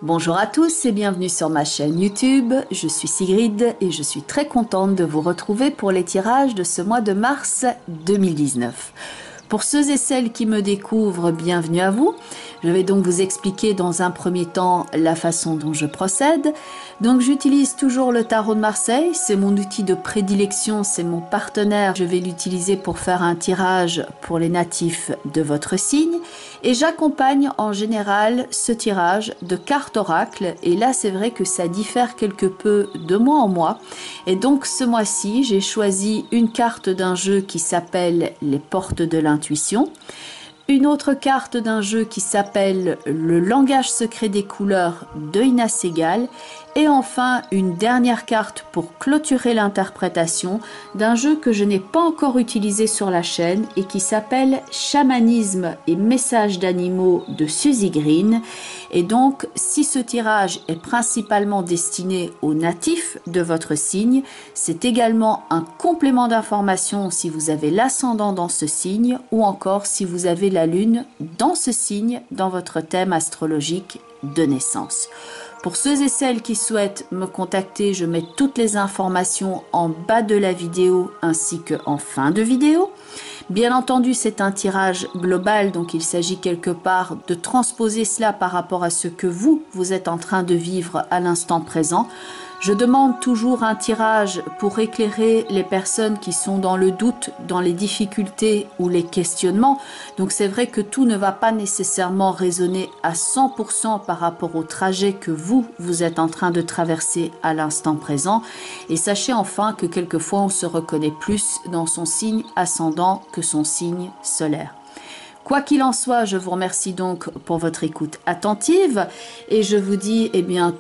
Bonjour à tous et bienvenue sur ma chaîne YouTube. Je suis Sigrid et je suis très contente de vous retrouver pour les tirages de ce mois de mars 2019. Pour ceux et celles qui me découvrent, bienvenue à vous. Je vais donc vous expliquer dans un premier temps la façon dont je procède. Donc j'utilise toujours le tarot de Marseille, c'est mon outil de prédilection, c'est mon partenaire. Je vais l'utiliser pour faire un tirage pour les natifs de votre signe. Et j'accompagne en général ce tirage de cartes oracles. Et là c'est vrai que ça diffère quelque peu de mois en mois. Et donc ce mois-ci, j'ai choisi une carte d'un jeu qui s'appelle Les Portes de l'Intuition. Une autre carte d'un jeu qui s'appelle Le langage secret des couleurs de Ina Segal. Et enfin, une dernière carte pour clôturer l'interprétation d'un jeu que je n'ai pas encore utilisé sur la chaîne et qui s'appelle Chamanisme et messages d'animaux de Suzy Green. Et donc, si ce tirage est principalement destiné aux natifs de votre signe, c'est également un complément d'information si vous avez l'ascendant dans ce signe ou encore si vous avez la lune dans ce signe dans votre thème astrologique de naissance. Pour ceux et celles qui souhaitent me contacter, je mets toutes les informations en bas de la vidéo ainsi qu'en fin de vidéo. Bien entendu, c'est un tirage global, donc il s'agit quelque part de transposer cela par rapport à ce que vous êtes en train de vivre à l'instant présent. Je demande toujours un tirage pour éclairer les personnes qui sont dans le doute, dans les difficultés ou les questionnements. Donc c'est vrai que tout ne va pas nécessairement résonner à 100% par rapport au trajet que vous êtes en train de traverser à l'instant présent. Et sachez enfin que quelquefois on se reconnaît plus dans son signe ascendant que son signe solaire. Quoi qu'il en soit, je vous remercie donc pour votre écoute attentive et je vous dis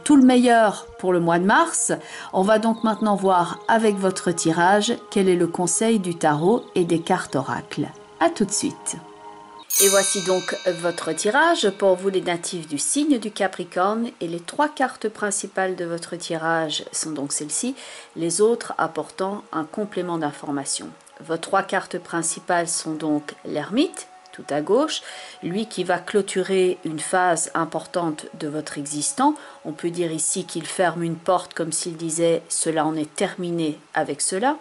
tout le meilleur pour le mois de mars. On va donc maintenant voir avec votre tirage quel est le conseil du tarot et des cartes oracles. A tout de suite. Et voici donc votre tirage pour vous les natifs du signe du Capricorne et les trois cartes principales de votre tirage sont donc celles-ci, les autres apportant un complément d'information. Vos trois cartes principales sont donc l'ermite, tout à gauche, lui qui va clôturer une phase importante de votre existant. On peut dire ici qu'il ferme une porte comme s'il disait « cela en est terminé avec cela ».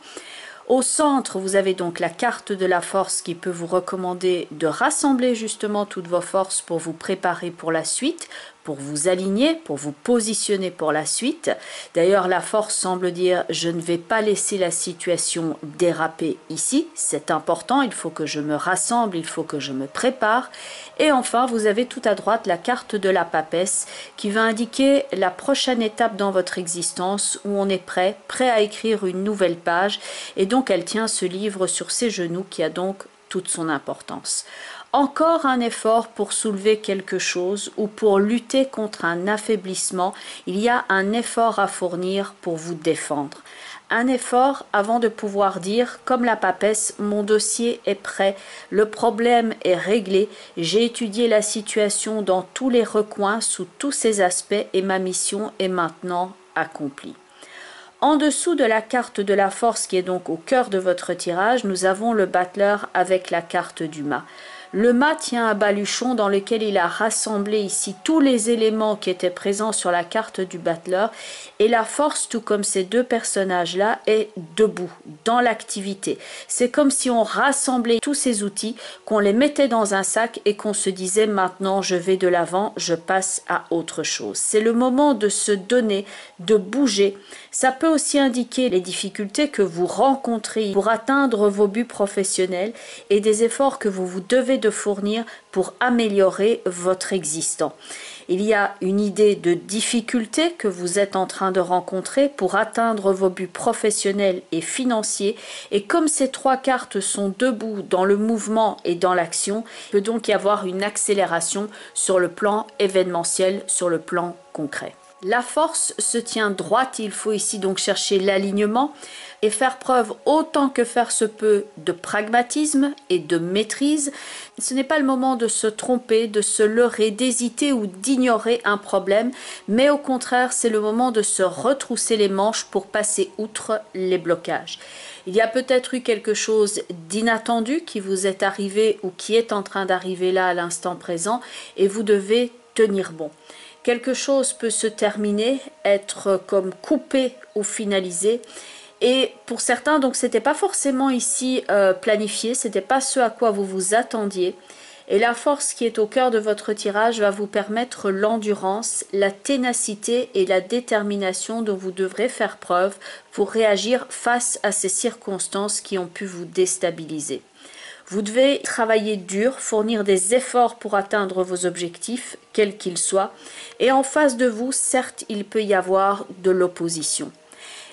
Au centre, vous avez donc la carte de la force qui peut vous recommander de rassembler justement toutes vos forces pour vous préparer pour la suite, pour vous aligner, pour vous positionner pour la suite. D'ailleurs, la force semble dire « je ne vais pas laisser la situation déraper ici, c'est important, il faut que je me rassemble, il faut que je me prépare ». Et enfin, vous avez tout à droite la carte de la papesse qui va indiquer la prochaine étape dans votre existence où on est prêt à écrire une nouvelle page. Et donc, elle tient ce livre sur ses genoux qui a donc toute son importance. Encore un effort pour soulever quelque chose ou pour lutter contre un affaiblissement. Il y a un effort à fournir pour vous défendre. Un effort avant de pouvoir dire, comme la papesse, mon dossier est prêt, le problème est réglé, j'ai étudié la situation dans tous les recoins, sous tous ses aspects et ma mission est maintenant accomplie. En dessous de la carte de la force qui est donc au cœur de votre tirage, nous avons le battleur avec la carte du mât. Le mât tient un baluchon dans lequel il a rassemblé ici tous les éléments qui étaient présents sur la carte du battleur et la force, tout comme ces deux personnages-là, est debout, dans l'activité. C'est comme si on rassemblait tous ces outils, qu'on les mettait dans un sac et qu'on se disait maintenant je vais de l'avant, je passe à autre chose. C'est le moment de se donner, de bouger. Ça peut aussi indiquer les difficultés que vous rencontrez pour atteindre vos buts professionnels et des efforts que vous devez de fournir pour améliorer votre existant. Il y a une idée de difficulté que vous êtes en train de rencontrer pour atteindre vos buts professionnels et financiers et comme ces trois cartes sont debout dans le mouvement et dans l'action, il peut donc y avoir une accélération sur le plan événementiel, sur le plan concret. La force se tient droite, il faut ici donc chercher l'alignement et faire preuve autant que faire se peut de pragmatisme et de maîtrise. Ce n'est pas le moment de se tromper, de se leurrer, d'hésiter ou d'ignorer un problème, mais au contraire, c'est le moment de se retrousser les manches pour passer outre les blocages. Il y a peut-être eu quelque chose d'inattendu qui vous est arrivé ou qui est en train d'arriver là à l'instant présent et vous devez tenir bon. Quelque chose peut se terminer, être comme coupé ou finalisé. Et pour certains, donc c'était pas forcément ici planifié, c'était pas ce à quoi vous vous attendiez. Et la force qui est au cœur de votre tirage va vous permettre l'endurance, la ténacité et la détermination dont vous devrez faire preuve pour réagir face à ces circonstances qui ont pu vous déstabiliser. Vous devez travailler dur, fournir des efforts pour atteindre vos objectifs, quels qu'ils soient. Et en face de vous, certes, il peut y avoir de l'opposition.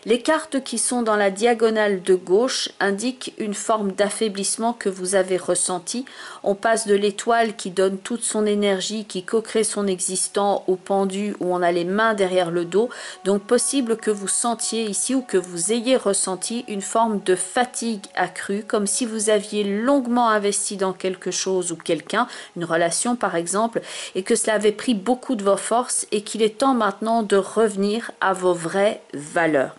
Les cartes qui sont dans la diagonale de gauche indiquent une forme d'affaiblissement que vous avez ressenti. On passe de l'étoile qui donne toute son énergie, qui co-crée son existant, au pendu où on a les mains derrière le dos. Donc possible que vous sentiez ici ou que vous ayez ressenti une forme de fatigue accrue, comme si vous aviez longuement investi dans quelque chose ou quelqu'un, une relation par exemple, et que cela avait pris beaucoup de vos forces et qu'il est temps maintenant de revenir à vos vraies valeurs.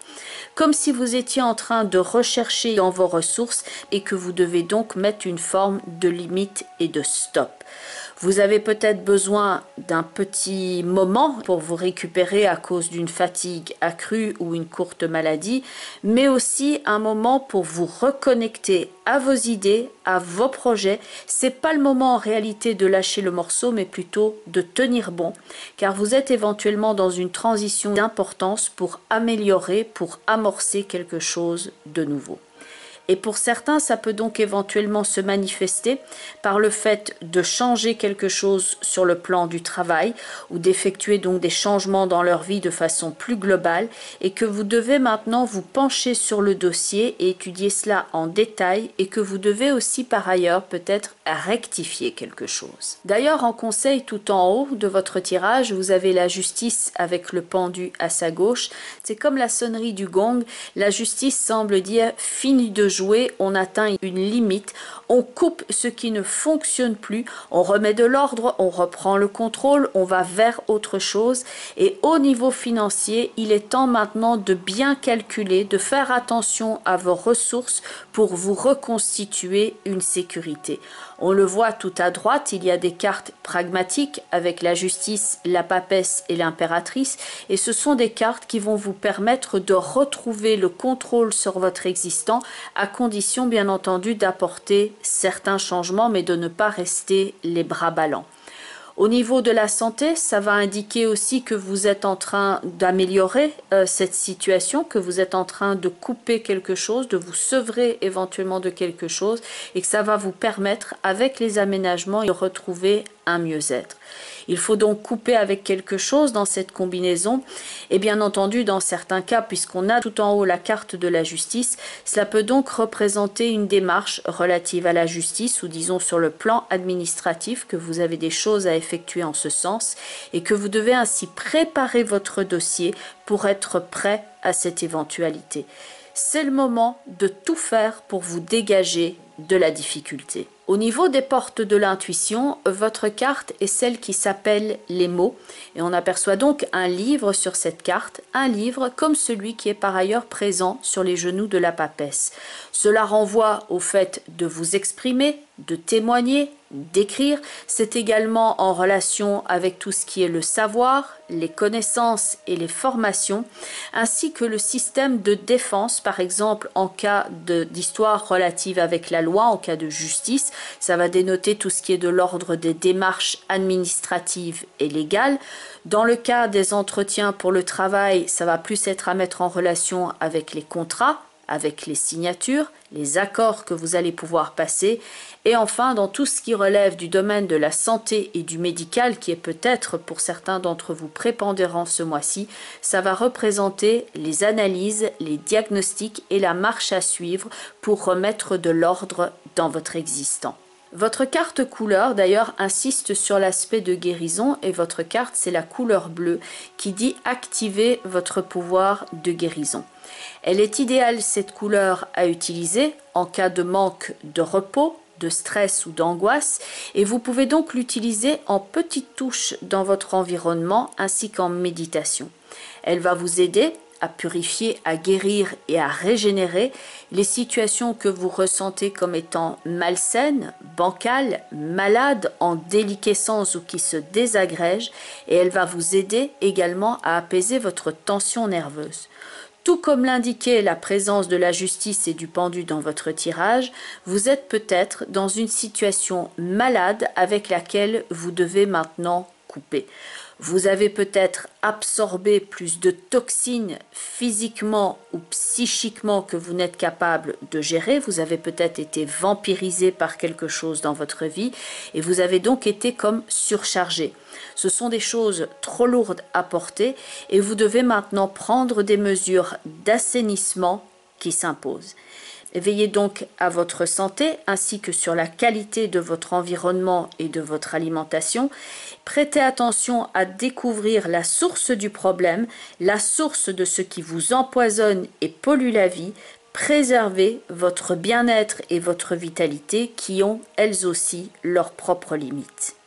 Comme si vous étiez en train de rechercher dans vos ressources et que vous devez donc mettre une forme de limite et de stop. Vous avez peut-être besoin d'un petit moment pour vous récupérer à cause d'une fatigue accrue ou une courte maladie, mais aussi un moment pour vous reconnecter à vos idées, à vos projets. C'est pas le moment en réalité de lâcher le morceau, mais plutôt de tenir bon, car vous êtes éventuellement dans une transition d'importance pour améliorer, pour amorcer quelque chose de nouveau. Et pour certains, ça peut donc éventuellement se manifester par le fait de changer quelque chose sur le plan du travail ou d'effectuer donc des changements dans leur vie de façon plus globale et que vous devez maintenant vous pencher sur le dossier et étudier cela en détail et que vous devez aussi par ailleurs peut-être rectifier quelque chose. D'ailleurs, en conseil tout en haut de votre tirage, vous avez la justice avec le pendu à sa gauche. C'est comme la sonnerie du gong. La justice semble dire fini de jouer, on atteint une limite, on coupe ce qui ne fonctionne plus, on remet de l'ordre, on reprend le contrôle, on va vers autre chose. Et au niveau financier, il est temps maintenant de bien calculer, de faire attention à vos ressources pour vous reconstituer une sécurité. On le voit tout à droite, il y a des cartes pragmatiques avec la justice, la papesse et l'impératrice. Et ce sont des cartes qui vont vous permettre de retrouver le contrôle sur votre existant, à condition bien entendu d'apporter certains changements, mais de ne pas rester les bras ballants. Au niveau de la santé, ça va indiquer aussi que vous êtes en train d'améliorer cette situation, que vous êtes en train de couper quelque chose, de vous sevrer éventuellement de quelque chose et que ça va vous permettre, avec les aménagements, de retrouver un mieux-être. Il faut donc couper avec quelque chose dans cette combinaison et bien entendu dans certains cas, puisqu'on a tout en haut la carte de la justice, cela peut donc représenter une démarche relative à la justice ou disons sur le plan administratif que vous avez des choses à effectuer en ce sens et que vous devez ainsi préparer votre dossier pour être prêt à cette éventualité. C'est le moment de tout faire pour vous dégager de la difficulté. Au niveau des portes de l'intuition, votre carte est celle qui s'appelle les mots et on aperçoit donc un livre sur cette carte, un livre comme celui qui est par ailleurs présent sur les genoux de la papesse. Cela renvoie au fait de vous exprimer, de témoigner, d'écrire. C'est également en relation avec tout ce qui est le savoir, les connaissances et les formations, ainsi que le système de défense, par exemple en cas d'histoire relative avec la loi, en cas de justice. Ça va dénoter tout ce qui est de l'ordre des démarches administratives et légales. Dans le cas des entretiens pour le travail, ça va plus être à mettre en relation avec les contrats, avec les signatures, les accords que vous allez pouvoir passer. Et enfin, dans tout ce qui relève du domaine de la santé et du médical, qui est peut-être pour certains d'entre vous prépondérant ce mois-ci, ça va représenter les analyses, les diagnostics et la marche à suivre pour remettre de l'ordre dans votre existant. Votre carte couleur d'ailleurs insiste sur l'aspect de guérison et votre carte c'est la couleur bleue qui dit activer votre pouvoir de guérison. Elle est idéale cette couleur à utiliser en cas de manque de repos, de stress ou d'angoisse et vous pouvez donc l'utiliser en petites touches dans votre environnement ainsi qu'en méditation. Elle va vous aider à purifier, à guérir et à régénérer les situations que vous ressentez comme étant malsaines, bancales, malades, en déliquescence ou qui se désagrègent, et elle va vous aider également à apaiser votre tension nerveuse. Tout comme l'indiquait la présence de la justice et du pendu dans votre tirage, vous êtes peut-être dans une situation malade avec laquelle vous devez maintenant couper. Vous avez peut-être absorbé plus de toxines physiquement ou psychiquement que vous n'êtes capable de gérer. Vous avez peut-être été vampirisé par quelque chose dans votre vie et vous avez donc été comme surchargé. Ce sont des choses trop lourdes à porter et vous devez maintenant prendre des mesures d'assainissement qui s'imposent. Veillez donc à votre santé ainsi que sur la qualité de votre environnement et de votre alimentation. Prêtez attention à découvrir la source du problème, la source de ce qui vous empoisonne et pollue la vie. Préservez votre bien-être et votre vitalité qui ont elles aussi leurs propres limites.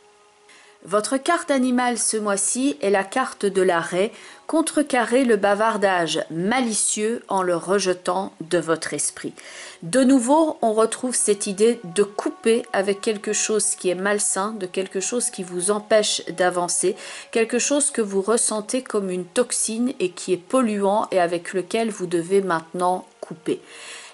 Votre carte animale ce mois-ci est la carte de l'arrêt. Contrecarrez le bavardage malicieux en le rejetant de votre esprit. De nouveau, on retrouve cette idée de couper avec quelque chose qui est malsain, de quelque chose qui vous empêche d'avancer, quelque chose que vous ressentez comme une toxine et qui est polluant et avec lequel vous devez maintenant couper.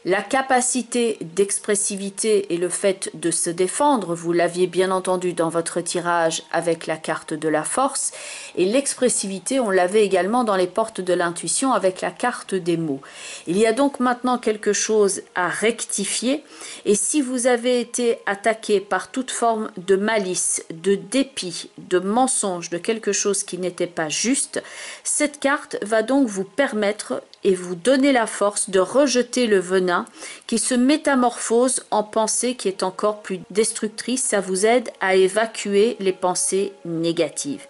La capacité d'expressivité et le fait de se défendre, vous l'aviez bien entendu dans votre tirage avec la carte de la force, et l'expressivité, on l'avait également dans les portes de l'intuition avec la carte des mots. Il y a donc maintenant quelque chose à rectifier, et si vous avez été attaqué par toute forme de malice, de dépit, de mensonge, de quelque chose qui n'était pas juste, cette carte va donc vous permettre et vous donner la force de rejeter le venin qui se métamorphose en pensée qui est encore plus destructrice. Ça vous aide à évacuer les pensées négatives.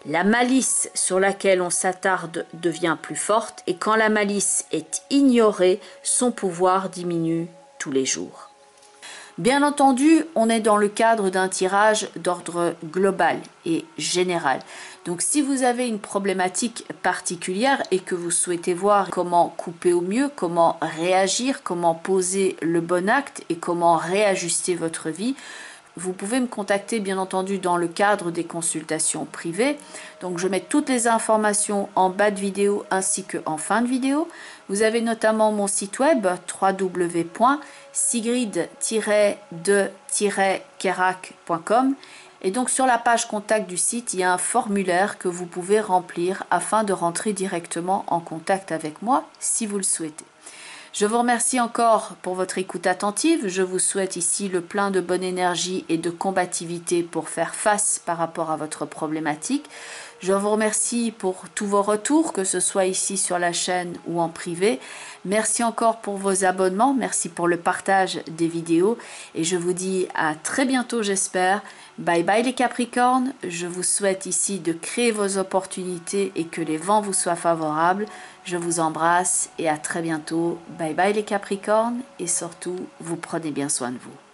La malice sur laquelle on s'attarde devient plus forte et quand la malice est ignorée, son pouvoir diminue tous les jours. Bien entendu, on est dans le cadre d'un tirage d'ordre global et général. Donc si vous avez une problématique particulière et que vous souhaitez voir comment couper au mieux, comment réagir, comment poser le bon acte et comment réajuster votre vie, vous pouvez me contacter bien entendu dans le cadre des consultations privées. Donc je mets toutes les informations en bas de vidéo ainsi qu'en fin de vidéo. Vous avez notamment mon site web www.sigrid-de-kerak.com et donc sur la page contact du site, il y a un formulaire que vous pouvez remplir afin de rentrer directement en contact avec moi si vous le souhaitez. Je vous remercie encore pour votre écoute attentive. Je vous souhaite ici le plein de bonne énergie et de combativité pour faire face par rapport à votre problématique. Je vous remercie pour tous vos retours, que ce soit ici sur la chaîne ou en privé. Merci encore pour vos abonnements, merci pour le partage des vidéos et je vous dis à très bientôt j'espère. Bye bye les Capricornes, je vous souhaite ici de créer vos opportunités et que les vents vous soient favorables. Je vous embrasse et à très bientôt. Bye bye les Capricornes et surtout, vous prenez bien soin de vous.